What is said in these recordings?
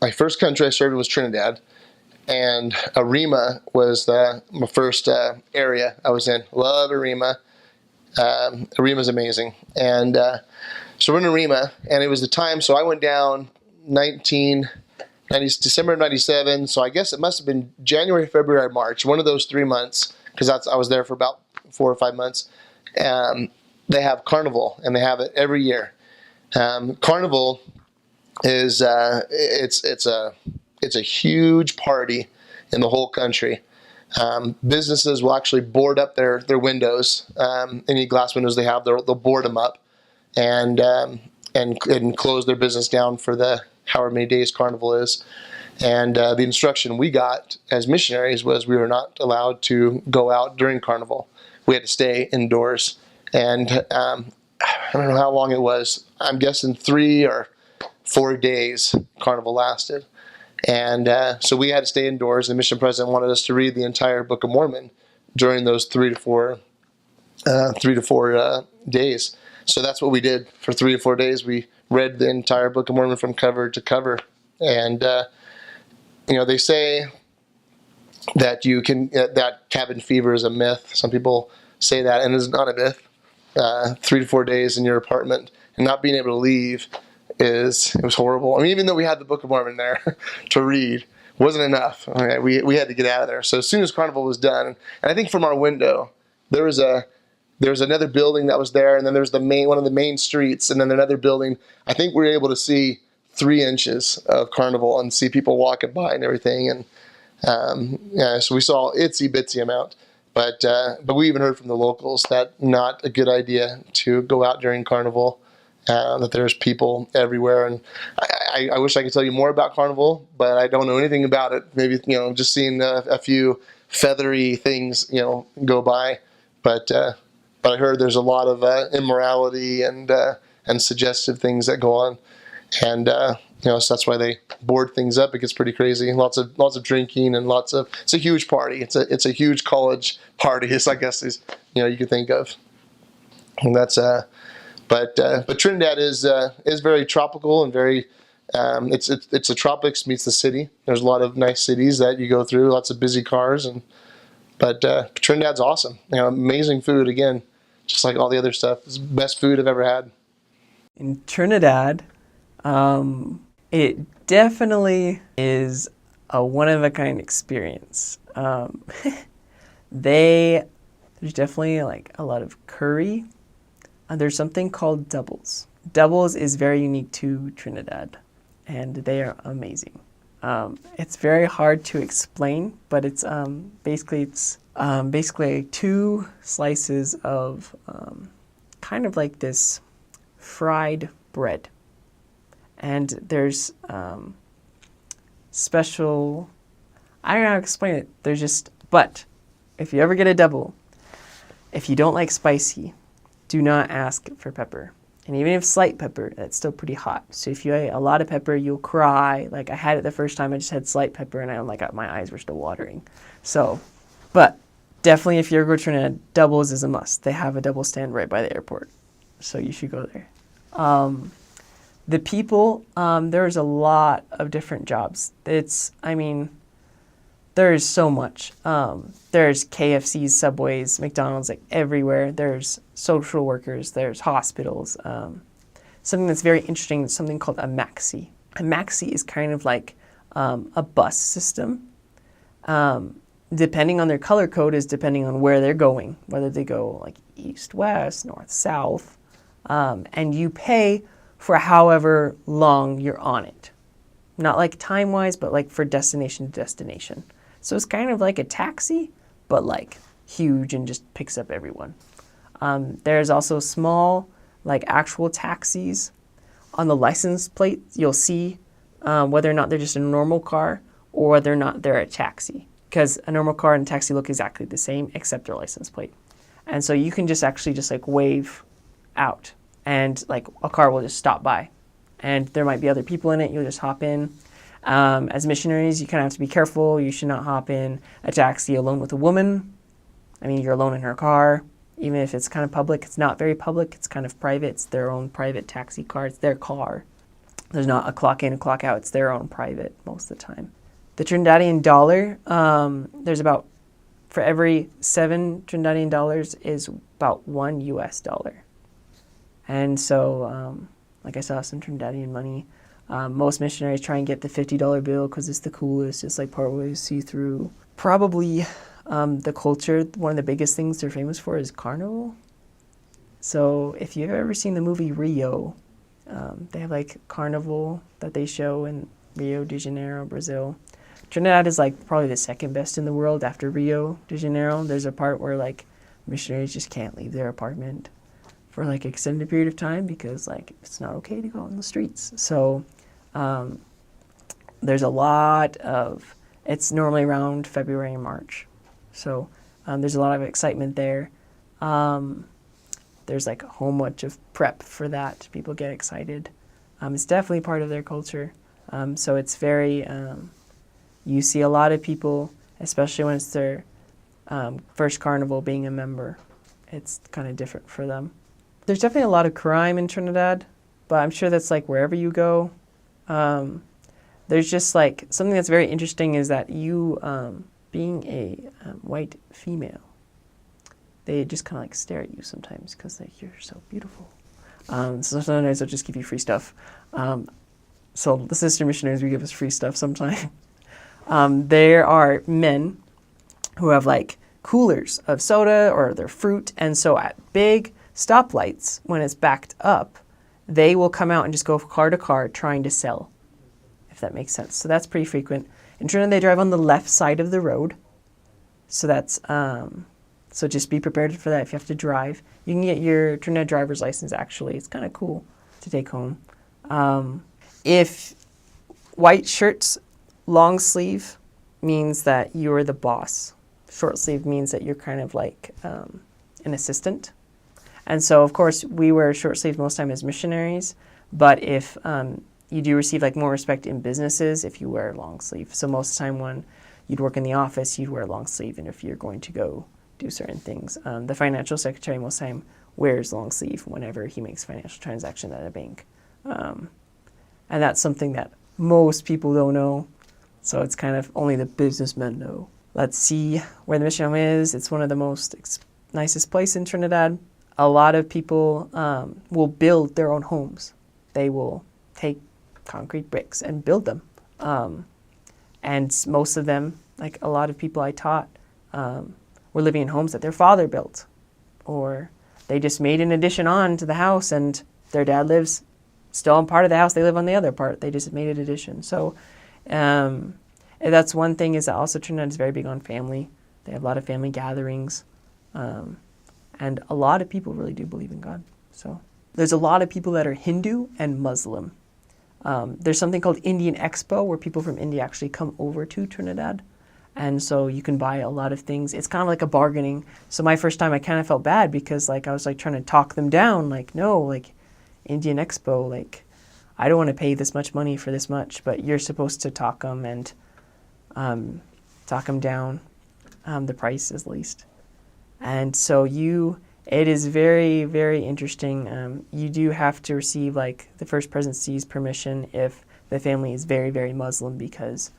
my first country I served in was Trinidad, and Arima was my first area I was in. Love Arima. Arima's amazing. And so we're in Arima, and it was the time, so I went down December of 97, so I guess it must have been January, February, March, one of those 3 months, because I was there for about 4 or 5 months. They have Carnival, and they have it every year. Carnival is it's a huge party in the whole country. Businesses will actually board up their windows. Any glass windows they have, they'll board them up and close their business down for the however many days Carnival is. And the instruction we got as missionaries was we were not allowed to go out during Carnival. We had to stay indoors. And I don't know how long it was. I'm guessing 3 or 4 days Carnival lasted. And so we had to stay indoors. The mission president wanted us to read the entire Book of Mormon during those 3 to 4 days. So that's what we did for 3 to 4 days. We read the entire Book of Mormon from cover to cover. And they say that that cabin fever is a myth. Some people say that, and it's not a myth. 3 to 4 days in your apartment and not being able to leave it was horrible. I mean, even though we had the Book of Mormon there to read, wasn't enough. Okay, we had to get out of there. So as soon as Carnival was done, and I think from our window there was another building that was there, and then there was one of the main streets, and then another building. I think we were able to see 3 inches of Carnival and see people walking by and everything. And so we saw itsy bitsy amount. But we even heard from the locals that not a good idea to go out during Carnival, that there's people everywhere. And I wish I could tell you more about Carnival, but I don't know anything about it. Maybe, just seeing a few feathery things, go by. But I heard there's a lot of immorality and suggestive things that go on. And so that's why they board things up. It gets pretty crazy. Lots of drinking and it's a huge party. It's a huge college party, I guess you could think of. And that's but Trinidad is very tropical and very it's the tropics meets the city. There's a lot of nice cities that you go through, lots of busy cars, but Trinidad's awesome. Amazing food again, just like all the other stuff. It's the best food I've ever had. In Trinidad, it definitely is a one-of-a-kind experience. There's definitely like a lot of curry. There's something called doubles. Doubles is very unique to Trinidad, and they are amazing. It's very hard to explain, but it's basically 2 slices of kind of like this fried bread. And there's special, I don't know how to explain it. But if you ever get a double, if you don't like spicy, do not ask for pepper. And even if slight pepper, that's still pretty hot. So if you eat a lot of pepper, you'll cry. Like I had it the first time, I just had slight pepper, and my eyes were still watering. So, but definitely if you ever go to Trinidad, doubles is a must. They have a double stand right by the airport. So you should go there. The people, there's a lot of different jobs. There's so much. There's KFCs, Subways, McDonald's, like everywhere. There's social workers, there's hospitals. Something that's very interesting is something called a maxi. A maxi is kind of like a bus system. Depending on their color code is depending on where they're going, whether they go like east, west, north, south. And you pay for however long you're on it. Not like time-wise, but like for destination to destination. So it's kind of like a taxi, but like huge and just picks up everyone. There's also small, like actual taxis. On the license plate, you'll see whether or not they're just a normal car or whether or not they're a taxi. Because a normal car and a taxi look exactly the same except their license plate. And so you can just like wave out, and like a car will just stop by. And there might be other people in it, you'll just hop in. As missionaries, you kind of have to be careful. You should not hop in a taxi alone with a woman. You're alone in her car. Even if it's kind of public, it's not very public. It's kind of private. It's their own private taxi car. It's their car. There's not a clock in, a clock out. It's their own private most of the time. The Trinidadian dollar, there's about, for every 7 Trinidadian dollars is about 1 US dollar. And so, like I saw some Trinidadian money. Most missionaries try and get the $50 bill because it's the coolest. It's like partway see-through. Probably the culture, one of the biggest things they're famous for is Carnival. So if you've ever seen the movie Rio, they have like Carnival that they show in Rio de Janeiro, Brazil. Trinidad is like probably the second best in the world after Rio de Janeiro. There's a part where like missionaries just can't leave their apartment for like extended period of time because like it's not okay to go on the streets. So there's a lot of, it's normally around February and March. So there's a lot of excitement there. There's like a whole bunch of prep for that. People get excited. It's definitely part of their culture. So it's very, you see a lot of people, especially when it's their first carnival, being a member. It's kind of different for them. There's definitely a lot of crime in Trinidad, but I'm sure that's like wherever you go. There's just like, something that's very interesting is that you, being a white female, they just kind of like stare at you sometimes because like, you're so beautiful. So sometimes they'll just give you free stuff. So the sister missionaries will give us free stuff sometimes. There are men who have like coolers of soda or their fruit, and so at big stoplights, when it's backed up, they will come out and just go car to car trying to sell, if that makes sense. So that's pretty frequent. In Trinidad, they drive on the left side of the road. So that's, so just be prepared for that if you have to drive. You can get your Trinidad driver's license, actually. It's kind of cool to take home. If white shirts, long sleeve means that you're the boss. Short sleeve means that you're kind of like an assistant. And so, of course, we wear short sleeve most time as missionaries, but if you do receive like more respect in businesses if you wear long sleeve. So most of the time when you'd work in the office, you'd wear long sleeve, and if you're going to go do certain things. The financial secretary most time wears long sleeve whenever he makes financial transactions at a bank. And that's something that most people don't know. So it's kind of only the businessmen know. Let's see where the mission home is. It's one of the most nicest places in Trinidad. A lot of people will build their own homes. They will take concrete bricks and build them. And most of them, like a lot of people I taught, were living in homes that their father built. Or they just made an addition on to the house and their dad lives still on part of the house. They live on the other part. They just made an addition. So that's one thing, is that also Trinidad is very big on family. They have a lot of family gatherings. And a lot of people really do believe in God. So there's a lot of people that are Hindu and Muslim. There's something called Indian Expo where people from India actually come over to Trinidad. And so you can buy a lot of things. It's kind of like a bargaining. So my first time I kind of felt bad because like I was like trying to talk them down. Like, no, like Indian Expo, like I don't want to pay this much money for this much, but you're supposed to talk them and talk them down the price at least. And so it is very, very interesting. You do have to receive like the First Presidency's permission if the family is very, very Muslim, because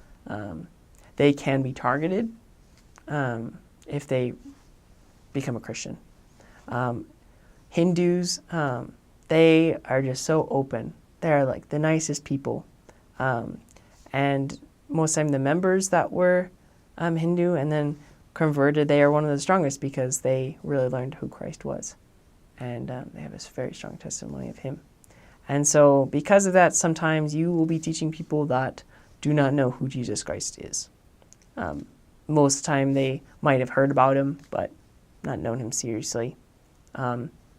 they can be targeted if they become a Christian. Hindus, they are just so open. They're like the nicest people. And most of the time the members that were Hindu and then converted, they are one of the strongest because they really learned who Christ was. And they have a very strong testimony of him. And so because of that, sometimes you will be teaching people that do not know who Jesus Christ is. Most of the time they might have heard about him, but not known him seriously.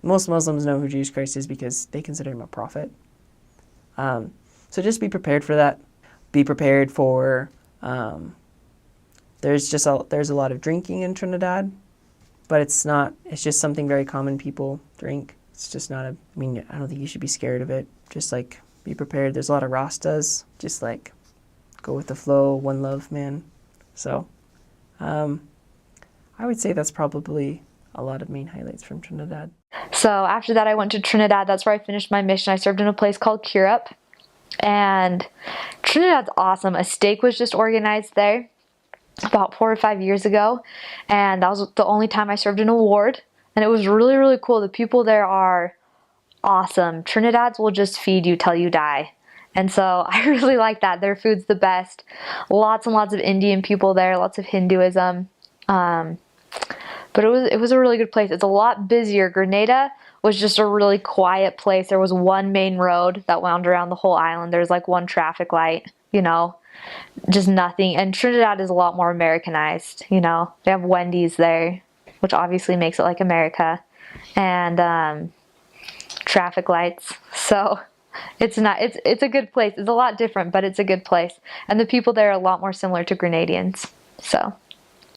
Most Muslims know who Jesus Christ is because they consider him a prophet. So just be prepared for that. Be prepared for, there's a lot of drinking in Trinidad, but it's just something very common people drink. It's just not I don't think you should be scared of it. Just like be prepared. There's a lot of Rastas. Just like go with the flow, one love, man. So I would say that's probably a lot of main highlights from Trinidad. So after that, I went to Trinidad. That's where I finished my mission. I served in a place called Curepe. And Trinidad's awesome. A stake was just organized there about 4 or 5 years ago, and that was the only time I served an award, and it was really, really cool. The people there are awesome. Trinidad's will just feed you till you die. And so I really like that. Their food's the best. Lots and lots of Indian people there, lots of Hinduism. But it was a really good place. It's a lot busier. Grenada was just a really quiet place. There was one main road that wound around the whole island. There's like one traffic light, you know, just nothing. And Trinidad is a lot more Americanized, you know. They have Wendy's there, which obviously makes it like America. And traffic lights. So it's a good place. It's a lot different, but it's a good place. And the people there are a lot more similar to Grenadians. So